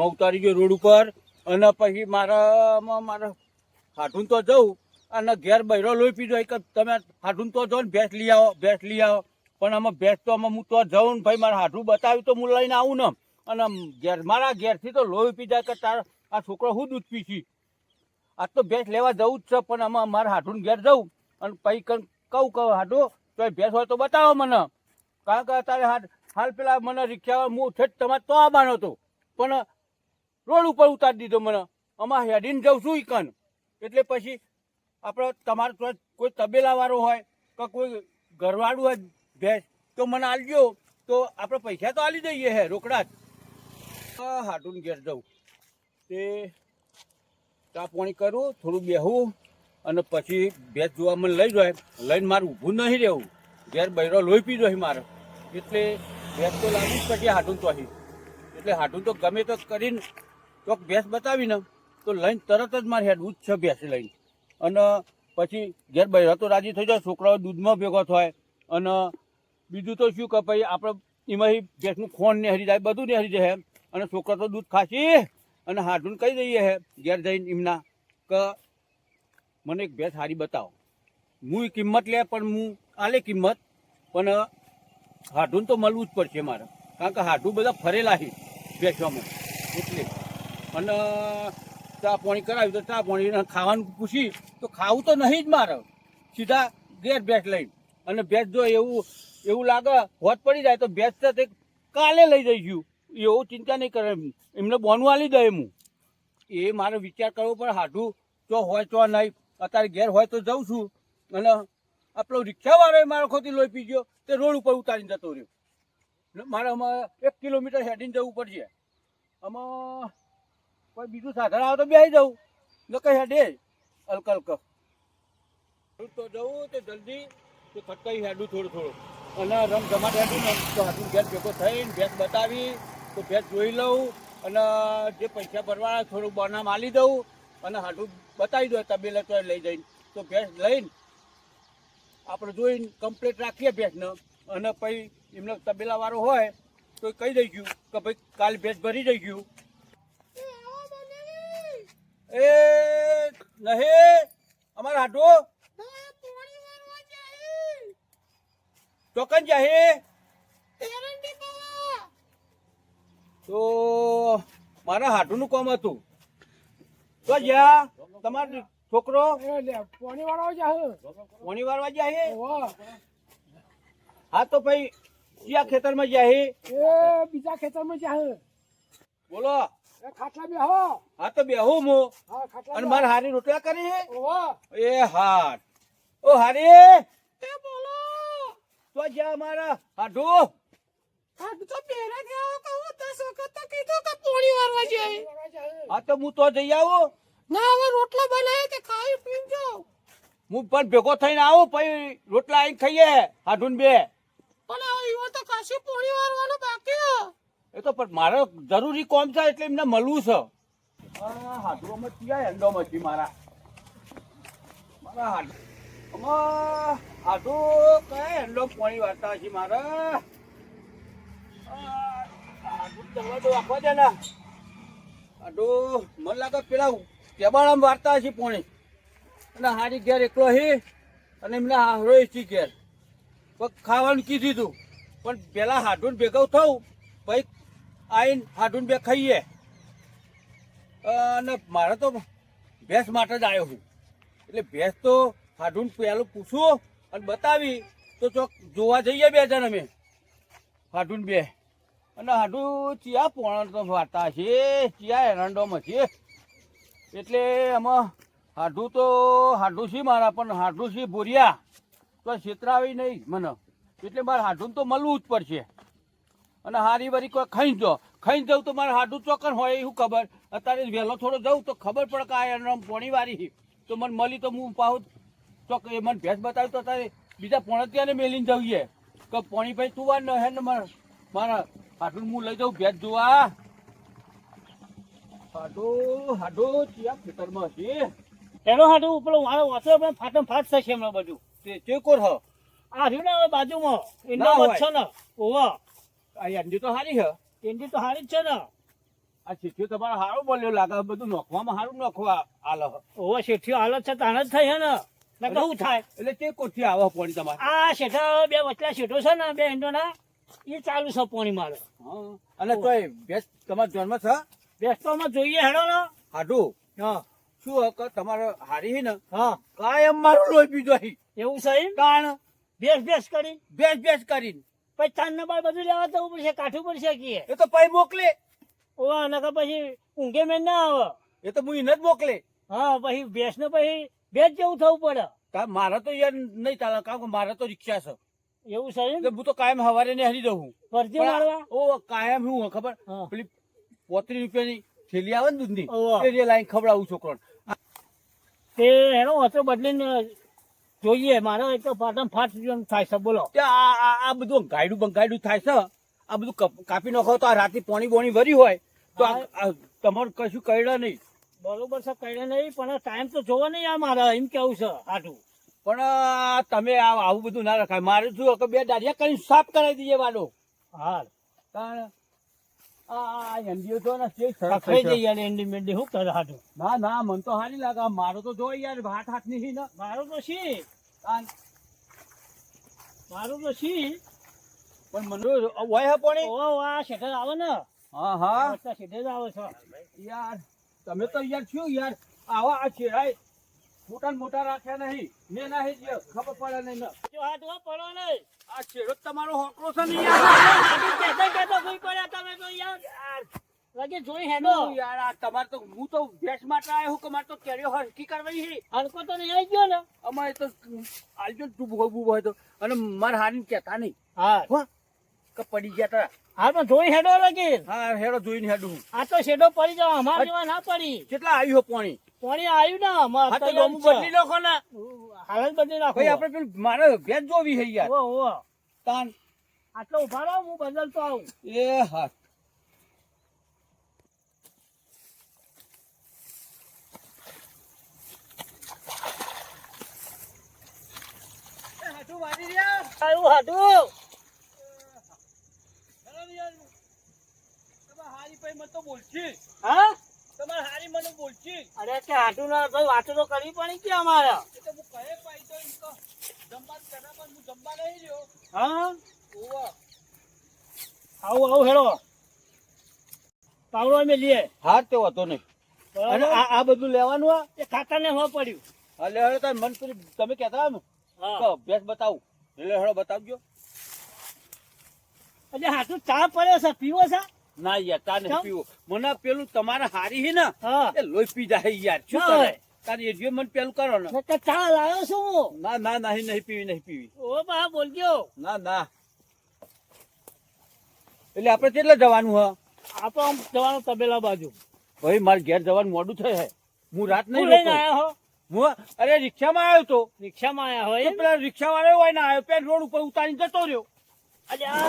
ગામમાં ઉતારી ગયો રોડ ઉપર અને પછી મારા હાથું તો જવું અને ઘેર બૈરો લોહી પીધો કે તમે હાથું તો જાઓ ને ભેંસ લઈ આવો પણ આમાં ભેંસ તો આમાં હું તો જાઉં ને ભાઈ મારે હાથું બતાવ્યું તો હું લઈને આવું ને અને મારા ઘેરથી તો લોહી પી જાય કે તાર આ છોકરો શું દૂધ પીશી આજ તો ભેંસ લેવા જવું જ છે પણ આમાં મારે હાથું ઘેર જવું અને પછી કહું હાથું તો ભેંસ હોય તો બતાવો મને કારણ કે તારે હાલ પેલા મને રિક્ષા હું ઠેઠ તમારે તો આવવાનો હતો પણ રોડ ઉપર ઉતારી દીધો મને આમાં હેડીને જઉં છું ઈકન એટલે પછી આપણે તમારે કોઈ તબેલાવાળો હોય કે કોઈ ઘરવાળું હોય ભેંસ તો મને આલજો તો આપણે પૈસા તો આલી દઈએ હે રોકડા જ હાટું ઘેર જવું તે ચા પાણી કરું થોડું બેહું અને પછી ભેંસ જોવા મને લઈ જાય લઈને મારે ઊભું નહીં રહેવું ઘેર બૈરો લોહી પીધો છે મારે એટલે ભેંસ તો લાવી જ પછી હાટું તો એટલે હાટું તો ગમે તો કરીને ચોક ભેંસ બતાવીને તો લઈને તરત જ મારે હેડવું જ છે ભેંસ લઈને અને પછી ઘેર બૈરા તો રાજી થઈ જાય છોકરાઓ દૂધમાં ભેગો થાય અને બીજું તો શું કે ભાઈ આપણે એમાંથી ભેંસનું ખોણ નેહરી જાય બધું નેહરી જાય અને છોકરા તો દૂધ ખાશી અને હાથું કહી દઈએ હે ઘેર જઈને એમના કે મને એક ભેંસ સારી બતાવો હું કિંમત લે પણ હું આલે કિંમત પણ હાથું તો મળવું જ પડશે મારે કારણ કે હાથું બધા ફરેલા છે ભેંસોમાં એટલે અને ચા પાણી કરાવ્યું તો ચા પાણી ખાવાનું પૂછી તો ખાવું તો નહીં જ મારે સીધા ઘેર ભેંસ લઈને અને ભેંસ જો એવું લાગે હોત પડી જાય તો ભેંસ તો કાલે લઈ જઈશું એવું ચિંતા નહીં કરે એમને બોનવું આલી દે હું એ મારે વિચાર કરવો પડે હાથું ચો હોય ચો નહીં અત્યારે ઘેર હોય તો જાઉં છું અને આપણો રિક્ષાવાળો મારો ખોટી લોહી પી ગયો તે રોડ ઉપર ઉતારીને જતો રહ્યો મારે આમાં 1 કિલોમીટર હેડીને જવું પડશે આમાં કોઈ બીજું સાધન આવે તો બેસી જવું ન કઈ હેડે હલક તો જવું તે જલ્દી તો ખટકાઈ હેડું થોડું અને રમઝમાટ હેડું ને તો હાથું ઘેર ભેગો થઈને ભેંસ બતાવી તો ભેંસ જોઈ લઉં અને જે પૈસા ભરવાના થોડું બનામ આલી દઉં અને હાથું બતાવી દો તબેલા તો લઈ જઈને તો ભેંસ લઈને આપણે જોઈને કમ્પ્લીટ રાખીએ ભેંસને અને પછી એમને તબેલાવાળો હોય તો કહી દઈશું કે ભાઈ કાલે ભેંસ ભરી દઈશું એ નહીં અમારા હાટો ચોકન જાહે તો મારા હાટુનું કામ હતું તો જ્યાં તમારો છોકરો પોણી વાળવા જાહે હા તો ભાઈ ક્યાં ખેતરમાં જાહે બીજા ખેતરમાં જાહે બોલો ખાટલા બેહો હા તો બેહું હું અને મારે હારી રોટલા કરી એ હાર ઓ હારી બોલો તો જ્યાં મારા હાડુ તો પેલા ગયા કહું 10 વખત તો કીધું કે પોણી વારવા જાય હા તો હું તો જઈ આવું ના હવે રોટલા બનાવે તે ખાઈ પીજો હું પણ ભેગો થઈને આવું પછી રોટલા આવીને ખાઈએ હાડુન બે પણ હવે તો કાશી પોણી વારવાનું બાકી એ તો પણ મારે જરૂરી કોમ છે એટલે એમને મળવું છે હાડુમાં ક્યાં એંડો મચી મારા હાડુ હાડુ કયા એંડો પાણી વાર્તા છે મારા હાડુ ચલવા તો રાખવા દે ને હાડુ મને લાગે પેલા કેબાળામાં વાર્તા છે પોણી અને હારી ઘેર એકલો હે અને એમને હારો છે ઘેર ખાવાનું કીધું હતું પણ પેલા હાડુન ભેગું થવું પછી આવીને હાડુન બે ખાઈએ અને મારે તો ભેંસ માટે જ આવ્યો છું એટલે ભેંસ તો હાડુન પહેલું પૂછું અને બતાવી તો ચોક જોવા જઈએ 2 જણ અમે હાડુન બે અને હાડુ ચિયા પોણ તો વાર્તા છે ચિયા એરંડોમાં છે એટલે આમાં હાડું છે મારા પણ હાડું છે ભોરિયા તો છેતરાવી નહીં મને એટલે મારે હાડું તો મળવું જ પડશે અને હારી વારી કોઈ ખાઈ જાઉં તો મારે હાડું ચોકન હોય એવું ખબર અત્યારે વહેલો થોડો જાઉં તો ખબર પડે કે આ એનો પોણી વારી તો મને મળી તો હું પાહું ચોક એ મને ભેંસ બતાવ્યું તો તારે બીજા પોણતિયાને મેલીને જઈએ કે પોણી ભાઈ તું વાર ન હે ને મારા હાડું હું લઈ જાઉં ભેંસ જોવા હાડું ચિયા ખેતરમાં છે એનો હાડું પેલો મારો વાતો ફાટમ ફાટ થશે હમણાં બધું તે કોર હ આ રહ્યું ને હવે બાજુમાં એનો મત છે ને ઓવા આ અંડી તો હારી હ એની તો હારી જ છે ને આ શેઠિયો તમારો સારો બોલ્યો લાગે બધું નોખવામાં સારું નોખવા આલે ઓવો શેઠિયો હાલત છે તાણ જ થઈ હે ને નકર શું થાય એટલે તે કોઠી આવે પોણી તમારે આ શેઠા બે વચલા શેઠો છે ને બે હિંડોના એ ચાલુ છે પોણી મારે હા. અને તોય ભેંસ તમારા જન્મ છે બેસતોમાં જોઈએ હેડો ને હાડું હા શું હક તમારે હારી હી ને હા કાયમ મારું લોહી પીધો અહીં એવું છે એમ? કારણ બેસ કરી ભેંસ કરીને પછી તાન ને બાર બધું લેવા જવું પડશે કાઠું પડશે કીએ એ તો પૈ મોકલે ઓવા નકર પછી ઊંઘે મેં ના આવે એ તો હું એને જ મોકલે હા પછી ભેંસ ને પછી ભેંસ જેવું થવું પડે મારે તો યાર નહીં ચાલે કારણ કે મારે તો રિક્ષા છે એવું છે એમ? એટલે હું તો કાયમ હવારે ને હરી દઉં ફરતી મારવા ઓ કાયમ શું ખબર હા. પેલી 35 રૂપિયાની થેલી આવે ને દૂધની ઓવા. એ લાઈન ખવડાવું છોકરો તે એનો ઓછો બદલીને જોઈએ મારો એક તો પાટણ ફાટ થાય છે બોલો આ બધું બંગાયડું થાય છે આ બધું કાપી નાખો તો આ રાતે પોણી બોણી ભરી હોય તો આ તમારું કશું કઈડા નહીં બરોબર છે કઈ નહીં પણ ટાઈમ તો જોવો નહીં આ મારે એમ કેવું છે આટલું પણ તમે આવું બધું ના રખાય મારે શું કે બે દાડિયા કરીને સાફ કરાવી દઈએ વાડો હા કારણ આ એનડીઓ તો ને તે સરસ ખાઈ છે. જઈ યાર એન્ડી મેન્ડી શું કરે હાટું ના મન તો સારી લાગે મારો તો જો યાર હાથ ની ને મારું તો શી પણ મને હોય હે પોણી ઓ આ શેઠર આવે ને હા બધા શેઠર જ આવે છે યાર તમે તો યાર શું યાર આવા આ છેડાય મોટા રાખ્યા નહીં ને નહીં જે ખબર પડે નહીં ને જો હાથ હો પડો નહીં આ છેડો જ તમારો હોકરો છે ને યાર કહેતા કોઈ પડ્યા તમે તો યાર લાગે જોઈ હેડો યાર આ તમારે તો હું તો ભેંસ માટે આવ્યો હું કે મારે તો કેરીઓ હરકી કરવાની છે હલકો તો નહીં આવી ગયો ને અમારે તો આલજો ને તું બહુ હોય તો અને મારે હારીને કહેતા નહીં હા હો કે પડી ગયા તા હા પણ જોઈ હેડો લાગે હા હેડો જોઈને હેડું આ તો શેડો પડી જાવ અમાર જેવા ના પડી કેટલા આવ્યું હો પાણી પાણી આવ્યું ને અમાર હા તો તૈયાર ડોમું છે. બદલી નાખો ને હાલ જ બદલી નાખો ભાઈ આપણે પેલું મારે ભેંસ જોવી છે યાર ઓ તાન આટલો ઉભા રહો હું બદલતો આવું એ હા આવ્યું હાટું હા અરે કે હાટું ના ભાઈ વાતો તો કરવી પડી કે અમારે હા આવું હેડો પાવડો અમે લઈએ હા તે વાતો નહીં અને બરાબર? આ બધું લેવાનું આ એ ખાતર ને હો પડ્યું એટલે હવે તાર મન પેલી તમે કહેતા ને હા કે ભેંસ બતાવું એટલે હેડો બતાવજો એટલે હાટું ચા પડ્યો છે પીવો છે ના યાર તાર નહીં કેમ? પીવું મને પેલું તમારે હારી છે ને હા એ લોહી પી જાય યાર શું ના. કરે તારે એ મને પેલું કરો ને નકર ચા લાવ્યો છું હું ના નહીં પીવી ઓ બા બોલજો ના એટલે આપણે કેટલે જવાનું હ આપો આમ જવાનું તબેલા બાજુ ભાઈ મારે ઘેર જવાનું મોડું થાય હે હું રાત હું નહીં લઈને રોકું. આવ્યા હો હું અરે રિક્ષામાં આવ્યો તો રિક્ષામાં આવ્યા હોય એમ? પેલા રિક્ષા વાળો હોય ને આવ્યો પેન રોડ ઉપર ઉતારીને જતો રહ્યો અલ્યા,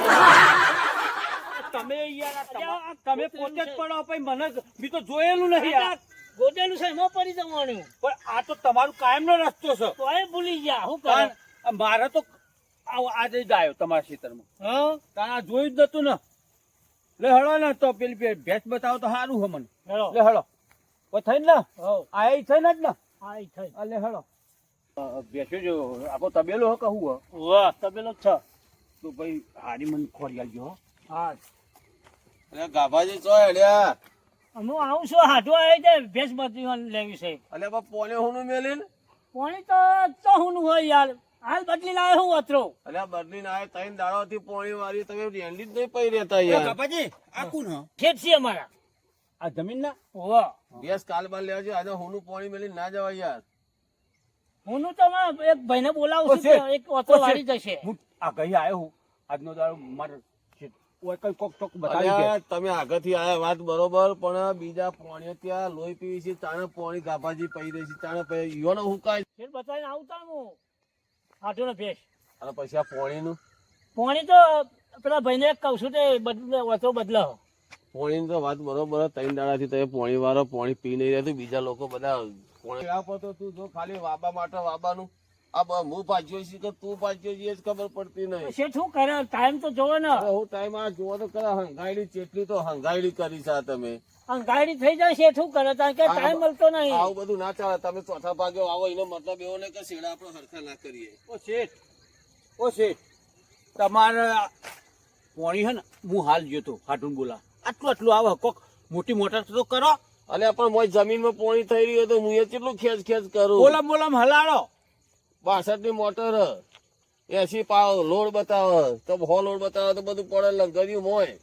તમે યાર અલ્યા, તમે પોતે જ પડો પછી મને બી તો જોયેલું નહીં યાર. ગોદેલું છે એમાં પડી જવાનું પણ આ તો તમારું કાયમનો રસ્તો છે તો એ ભૂલી ગયા શું કરે કારણ મારે તો આજે જ આવ્યો તમારા ખેતરમાં હા કારણ આ જોયું જ નતું ને લે હળો ને તો પેલી ભેંસ બતાવો તો સારું હે મને હેલો લે હળો પછી થઈ ને હો આ થઈ ને જ ને હા ઈ થઈ આ લે હળો ભેંસો જો આપણો તબેલો હે કહું હે વાહ તબેલો જ છે તો ભાઈ હારી મને ખોરી આવજો હો હા અરે ગાભાજી ચો હેડ્યા હું આવું છું હાટો આવી જાય ભેંસ બધી લેવી છે અલે બા પોને હુનું મેલીન પાણી તો હું હોય યાર હાલ બદલી લાવે હું અતરો અલે બદલીને આય તઈન દાડોથી પોણી વાળી તમે રેંડી જ નહીં પઈ રહેતા યાર કાપાજી આ કોણ હે ખેત છે અમારા આ જમીન ના વાહ ગેસ કાલ બાર લેવા છે આજે હુનું પોણી મેલીને ના જવાય યાર હું તો એક ભાઈને બોલાવું ઓ છું શેઠ, કે એક ઓ ઓતો શેઠ. વાળી જશે હું આ ગઈ આવ્યો હું આજનો દાડો મારે ઓય કઈ કોક ચોક બતાવી દે અલ્યા તમે આગળથી આયા વાત બરોબર પણ બીજા પોણીઓ ત્યાં લોહી પીવી છે તાણે પોણી ગાભાજી પઈ રહી છે તાણે પઈ ઈયોને હુકાય ફેર બતાવીને આવતા હું હાટો ને ભેંસ અને પછી આ પોણીનું પાણી તો પેલા ભાઈને કહું છું તે બદલે ઓતો બદલો પોણીની તો વાત બરોબર જ. તઈન દાડાથી તમે પોણી વાળો પોણી પી નહીં રહેતું બીજા લોકો બધા પોણી આપો તો તું જો ખાલી વાબા માટે વાબાનું આ હું પાછ્યો છે કે તું પાછ્યો છે એ જ ખબર પડતી નહીં શેઠ શું કરે ટાઈમ તો જોવો ને અરે હું ટાઈમ આ જોવો તો ખરા હંગાયડી ચેટલી તો હંગાયડી કરી છે આ તમે ગાડી થઈ જાય છે શું કરે કારણ કે ટાઈમ મળતો નહીં. આવું બધું ના ચાલે. તમે ચોથા ભાગે આવો એનો મતલબ એવો નહીં કે શેડા આપણે હરખા ના કરીએ. ઓ શેઠ તમારે પોણી હે ને હું હાલ જતો હાટુન બોલા આટલું આવે કોક મોટી મોટર તો કરો. અને પણ મોય જમીનમાં પોણી થઈ રહ્યું તો હું એ કેટલું ખેંચ કરું. બોલમ હલાડો. 62 ની મોટર 80 પાવ લોડ બતાવે તો 100 લોડ બતાવે તો બધું પડે લંગર્યું મોય.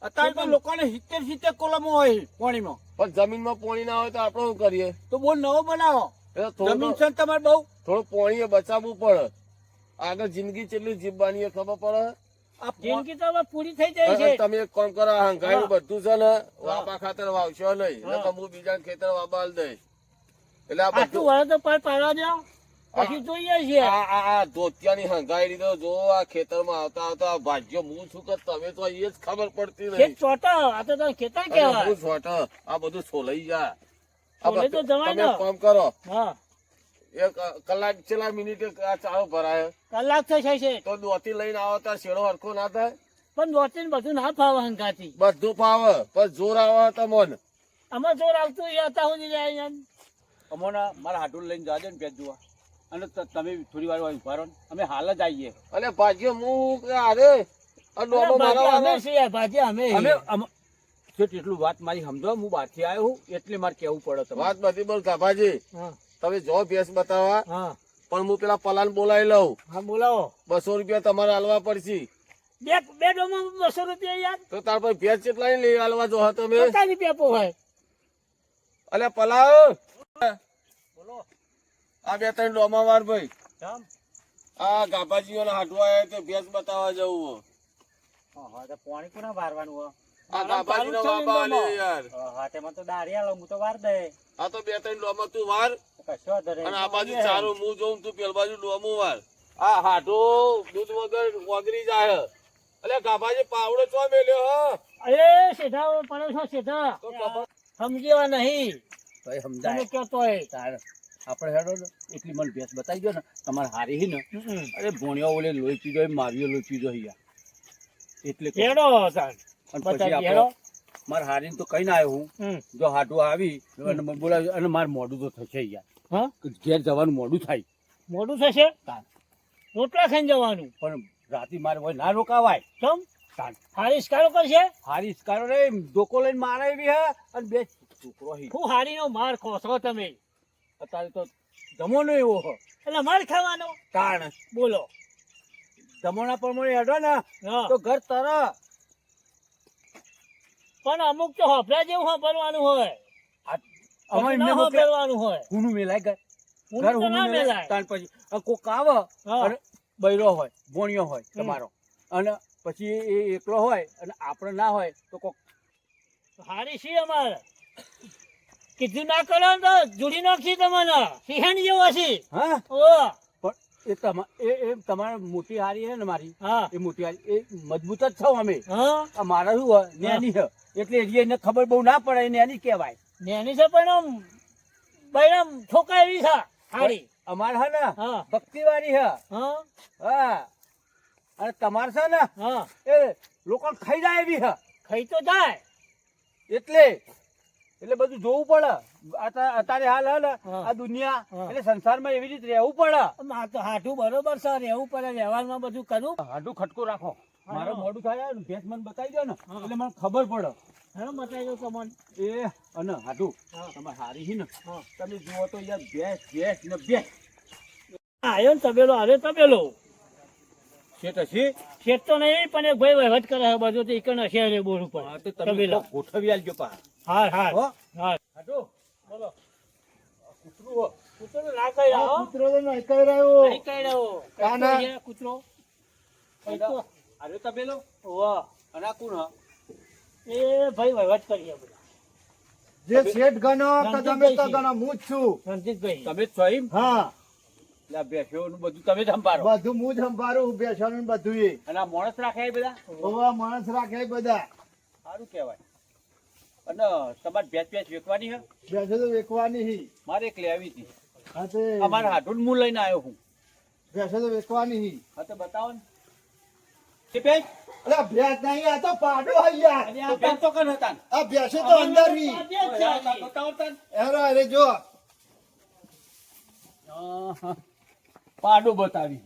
અત્યારે તો લોકોને 70 કોલમો હોય પાણીમાં, પણ જમીનમાં પોણી ના હોય તો આપણે શું કરીએ? તો બોલ નવો બનાવો. એટલે જમીન છે ને તમારે બહુ થોડું પોણીએ બચાવવું પડે. આગળ જિંદગી કેટલી જીવવાની એ ખબર પડે. આ જિંદગી તો હવે પૂરી થઈ જાય અને છે. તમે એક કામ કરો, હંગાયું બધું છે ને વાપા ખાતર વાવશો નહીં, એટલે હું બીજા ખેતર વાપા આલ દઈશ. એટલે આ આટલું બધું વળે તો પાડવા દો પછી જોઈએ છીએ. આ ધોતિયાની હંગાઈ તો જો આ ખેતરમાં આવતા આવતા ભાજ્યો હું છું કે તમે તો એ જ ખબર પડતી ખેત નહીં. ચોટો આ તો તારે ખેતર અને કહેવાય. હું છોટ આ બધું છોલાઈ જાય. છોલે તો જવાય તમે ને. એક કામ કરો, હા એક કલાક છેલ્લા મિનિટે આ ચારો ભરાય કલાક થશે છે તો દોતી લઈને આવો તો શેડો હરખો ના થાય. પણ દોતીને બધું ના ફાવે હંકાથી. બધું ફાવે પણ જોર આવે તમને. આમાં જોર આવતું હોય હતા સુધી જાય એમ. અમોના મારા હાટુન લઈને જાજે ને પેટ જોવા, અને તમે થોડી વાર ઉભા રહો ને, અમે હાલ જ આવીએ. અને ભાગ્યો હું કે અરે આ ડોબો ભાજી અમે મારવાનો. છીએ, ભાજી અમે. શેઠ એટલું વાત મારી સમજો, હું બહારથી આવ્યો હું એટલે મારે કેવું પડે તમારે. વાત બધી બોલ ગાભાજી, હા તમે જો ભેંસ બતાવવા હા પણ હું પેલા પલાન બોલાવી લઉં. હા બોલાવો. 200 રૂપિયા તમારે હાલવા પડશે. બે ડોમાં 200 રૂપિયા યાર. તો તાર પર ભેંસ કેટલા લઈ હાલવા જો તમે? 50 રૂપિયા પોહાય. અલે પલાવ બોલો આ 2-3 ડોમા વાર ભાઈ. કેમ? આ ગાભાજીઓ હાટવા આવ્યા તો ભેંસ બતાવવા જવું. હા તો પાણી કોના વારવાનું હોય? આ ગાભાજી ના બાબા આલે યાર. હા તેમાં તો દારી આલો હું તો વાર દે. આ તો 2-3 ડોમા તું વાર કશો ધરે અને આ બાજુ ચારું હું જોઉં તું પેલ બાજુ ડોમું વાર. આ હાટો દૂધ વગર ઓગરી જાય. અલે ગાભાજી પાવડો ચો મેલ્યો હો? અરે શેઠા પડો છો શેઠા. તો ખબર સમજ્યા નહીં ભાઈ તમે સમજાય કહેતો હોય. તારે આપણે હેડો ને એટલી મને ભેંસ બતાવી દો ને તમારે હારી હી ને. અરે ભોણિયા ઓલે લોહી પીધો માર્યો લોહી પીધો હિયા એટલે કહું. હેડો તાન. અને પછી બતાવી આપણે હેડો. મારે હારીને તો કઈ ના આવ્યો હું. હમ. જો હાટું આવી અને મને બોલાવ્યું અને મારે મોડું તો થશે યાર. હા ઘેર જવાનું મોડું થાય. મોડું થશે. તાન. રોટલા ખાઈને જવાનું. પણ રાતે મારે હોય ના રોકાવાય. કેમ તાન. હારી સ્કારો કરશે. હારી સ્કારો રે ધોકો લઈને મારે એવી હે અને બે છોકરો હી. હું હારીનો માર ખો છો તમે. અત્યારે તો જમોનો એવો હો. એટલે માર ખાવાનો. તાણ બોલો. જમોના પ્રમાણે હેડો ને હા તો ઘર તરા. પણ અમુક તો હોફરા જેવું હોફરવાનું હોય. અમે પછી એમને ના મોકલ્યા. હોફરવાનું હોય. હુનું મેલાય ઘર. ઊંઘ ઘર તો હુનું ના મેલાય. મેલાય. તાણ પછી કોક આવે હા. અને બૈરો હોય ભોણિયો હોય તમારો અને પછી એ એકલો હોય અને આપણે ના હોય તો કોક હારી સી અમારે કીધું ના કરો ને તો જોડી નાખી તમને સિંહણ જેવો છે. હા ઓ પણ એ તમારે મોટી હારી છે ને મારી હા એ મોટી હારી એ મજબૂત જ છો અમે. હા આ મારા શું હોય નેની છે એટલે એને ખબર બહુ ના પડે નેની કહેવાય. નેની છે પણ આમ બૈરામ ઠોકા એવી છે હારી. અમારે હે ને હા ભક્તિ વાળી છે. હા હા અને તમારે છે ને હા એ લોકો ખાઈ જાય એવી છે. ખાઈ તો જાય. એટલે બધું જોવું પડે. અત્યારે હાલ હે ને હા. આ દુનિયા હા. એટલે સંસારમાં એવી રીતે રહેવું પડે. આ તો હાથું બરોબર છે રહેવું પડે વ્યવહારમાં બધું કરવું. હાડું ખટકો રાખો. હા. મારે મોડું થાય ને ભેંસ મને બતાવી દો ને હા. એટલે મને ખબર પડે. હા બતાવી દો તમને. એ અને હાડું હા. તમારે હારી છે ને હા. તમે જુઓ તો યાર ભેંસ ને ભેંસ આવ્યો ને તબેલો આવ્યો તબેલો. શેઠ હશે. શેઠ તો નહીં પણ એક ભાઈ વહીવટ કરે છે બધું તો ઈકણ હશે રે બોર ઉપર. હા, તો તમે તબેલો. કોક ગોઠવી આલજો પા. હાર હાર હો હાર. હાડું બોલો. કૂતરું હો. કૂતરો ના કહી રહ્યો. કૂતરો તો નહીં કહી રહ્યો. નહીં કહી રહ્યો. કાના. કૂતરો છે, કૂતરો. કૂતરો. આર્યો તબેલો વાહ. અને આ કોણ હ? એ ભાઈ વહીવટ કરીએ બધા. જે શેઠ ગણો તો તમે તો ગણો હું જ છું. રણજીતભાઈ. તમે જ છો એમ? હા એટલે આ ભેંસોનું બધું તમે જ સંભાળો બધું હું જ સંભાળું બેસવાનું બધું એ. અને આ માણસ રાખે એ બધા ઓવા માણસ રાખે બધા. સારું કહેવાય. અને તમારે ભેંસ વેચવાની હે? બેસો તો વેચવાની હી. મારે એક લેવી હતી. હા તે અમારા હાટુન હું લઈને આવ્યો હું. બેસો તો વેચવાની હી. હા તો બતાવો ને. કે બેન અલા ભેંસ નહીં આ તો પાડો હે યાર અરે તો આ બેન તો કન હતા આ ભેંસે તો અંદર રી આ બે જ છે આજી. બતાવો તન અરે અરે જો પાડો બતાવી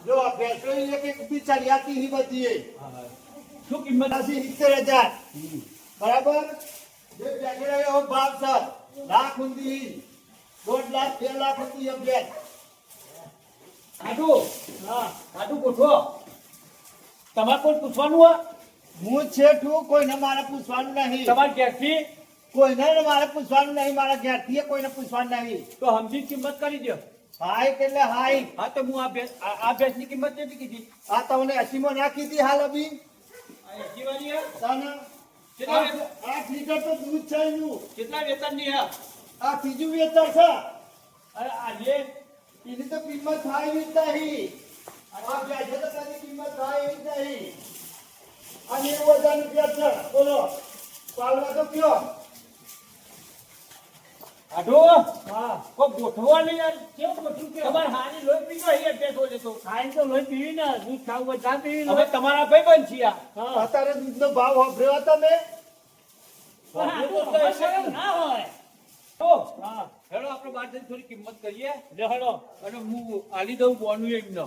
જો આ ભેંસો એક એક બિચારી આતી હી બધી એ શું કિંમત 70,000 બરાબર જે બેગડે એવો ભાવ છે લાખ ઊંધી 1.5 લાખ 2 લાખ ઊંધી એમ બેન આટું આટું પૂછો તમારે કોઈ પૂછવાનું હોય હું છેઠું કોઈને મારે પૂછવાનું નહીં તમારે ઘેરથી કોઈને મારે પૂછવાનું નહીં મારા ઘેરથી કોઈને પૂછવાનું નહીં તો સમજી કિંમત કરી દો હાઈ એટલે હાઈ હા તો હું આ ભેંસની કિંમત કેટલી કીધી આ તમને 80 માં નાખી દી હાલ અભી આ 80 વાળી હે? તાને કેટલા 8 લીટર તો દૂધ છે એનું કેટલા વેતનની હે? આ ત્રીજું વેચાણ છે અરે આજે એની તો કિંમત થાય એવી જ નહીં આ બેસે તો કદી કિંમત થાય એવી જ નહીં આ 90,000 રૂપિયા છે બોલો પાલવા તો કયો આટું હા કોઈ ગોઠવો નહીં યાર કેવું બધું કે તમારે હારી લોહી પીજો અહીંયા ભેંસો લેતો ખાઈને તો લોહી પીવી ને દૂધ ખાવું હોય ચા પીવી ને હવે તમારા ભાઈબંધ છીએ આ. હા અત્યારે દૂધનો ભાવ વાપર્યો તમે પણ આ તો ખબર શરમ ના હોય તો હા હેડો આપણે બહાર જઈને થોડી કિંમત કરીએ લે હળો અને હું આલી દઉં બોનું એમનો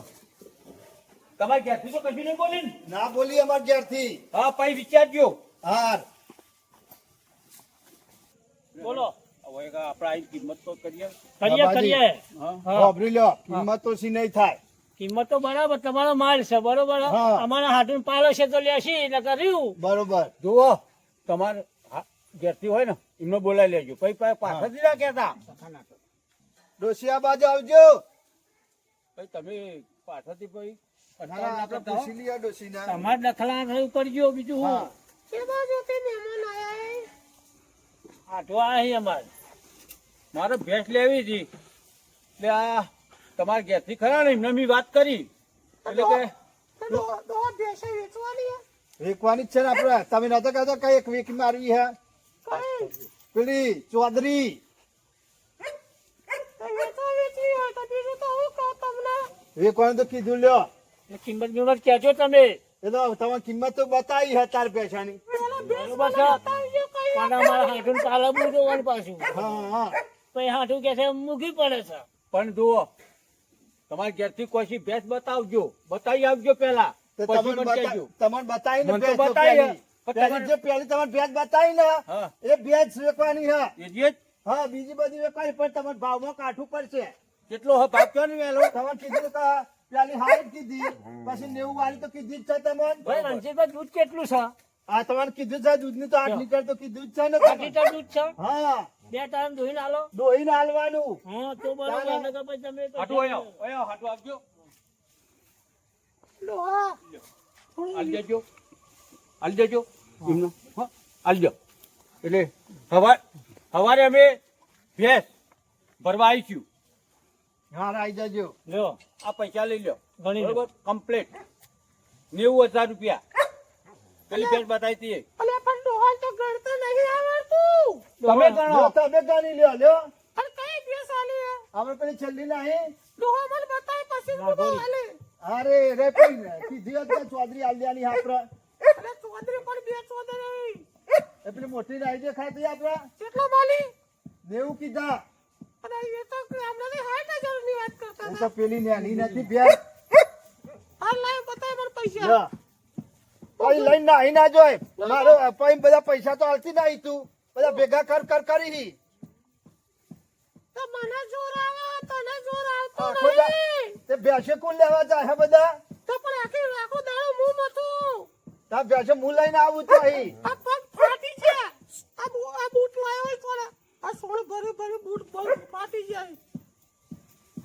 તમારે ઘેરથી તો કશું નહીં બોલી ને? ના બોલી અમાર ઘેરથી હા પછી વિચારજો હાર બોલો હવે આપણે આ કિંમત તો કરીએ કરીએ બાબાજી. કરીએ હા હા વાપરી લ્યો કિંમત તો સી નહીં થાય કિંમત તો બરાબર તમારો માલ છે બરોબર હા. અમારા હાથું પાલો છે તો લેશી ને કર્યું બરોબર જુઓ તમારે ઘેરથી હોય ને એમને બોલાવી લેજો પછી પાછળથી ના કહેતા ડોશિયા બાજુ આવજો પછી તમે પાછળથી પછી ના, ના, આપણે પૂછી લઈએ ડોશીના તમારે દખલા થયું કરજો બીજું હું હા. આઠો આ અમારે મારે ભેંસ લેવી હતી એટલે આ તમારા ઘેરથી ખરા ને એમને મેં વાત કરી એટલે કે વેકવાની જ છે ને આપણે તમે નતા કહેતા કઈ એક વેક મારવી હે પેલી ચૌધરી વેકવાનું તો કીધું લ્યો એ કિંમત કિંમત કહેજો તમે એ તો તમે કિંમત તો બતાવી હે તાર પૈસાની બરોબર છે પણ અમારા હાથું પાલવું જોવાનું પાછું હા હા પછી હાથું કે છે મૂકી પડે છે પણ જુઓ તમારા ઘેરથી કોઈ ભેંસ બતાવજો બતાવી આવજો પેલા તો પછી તમને મને કહેજો. તમને બતાવી ને મને તો ભેંસ તો બતાવી હે. પહેલી. પણ પહેલી જે પહેલી તમને ભેંસ બતાવી ને હા. એ ભેંસ વેકવાની હે એ જે જ હા બીજી બધી વેકવાની પણ તમને ભાવમાં કાઠું પડશે કેટલો હ ભાગ કયો ને વહેલો તમે કીધું કે પેલી હાઈટ કીધી પછી 90 વાળી તો કીધી જ છે તમને ભાઈ રણજીતભાઈ દૂધ કેટલું છે આ તમારે કીધું છે દૂધની તો 8 લીટર તો કીધું જ છે ને 8 લીટર દૂધ છે હા 2 ટાઈમ ધોઈને આલો દોહીને હાલવાનું હા તો બરોબર ચાલો. નકર પછી તમે તો હાટુ આયો હાટુ આપજો આલી દેજો આલી દેજો એમનો હા આલી દો એટલે સવારે અમે ભેંસ ભરવા આવીશું હા આવી જજો લ્યો આ પૈસા લઈ લો ગણી લો. બરોબર કમ્પ્લીટ 90,000 રૂપિયા પેલી ભેંસ બતાવી હતી એ. તમે ગણો લ્યો, તમે ગણી લ્યો લ્યો આપણે પેલી છેલ્લી નહીં અરે રે પેલી કીધી હતી કે ચૌધરી આલિયાની આપણે એ પેલી મોટી રાઈ દેખાય હતી આપણે 90 કીધા એ તો પેલી નાની નથી ભેંસ લ્યો. પછી લઈને નાહી ના જોય મારો પછી બધા પૈસા તો હાલતી નાહી તું બધા ભેગા કરી આખો તે ભેંસે કોણ લેવા જાય હે બધા તા ભેંસે હું લઈને આવું તો અહીં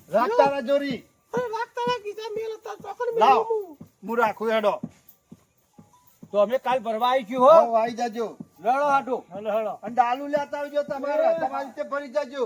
રાખ તારા જોરી લાવ હું રાખું હેડો તો અમે કાલ ભરવા આવીશું હો આવી જજો લડો હાટુ હલો હલો અને ડાલુ લેતા આવજો તમારે તમારી રીતે ભરી જજો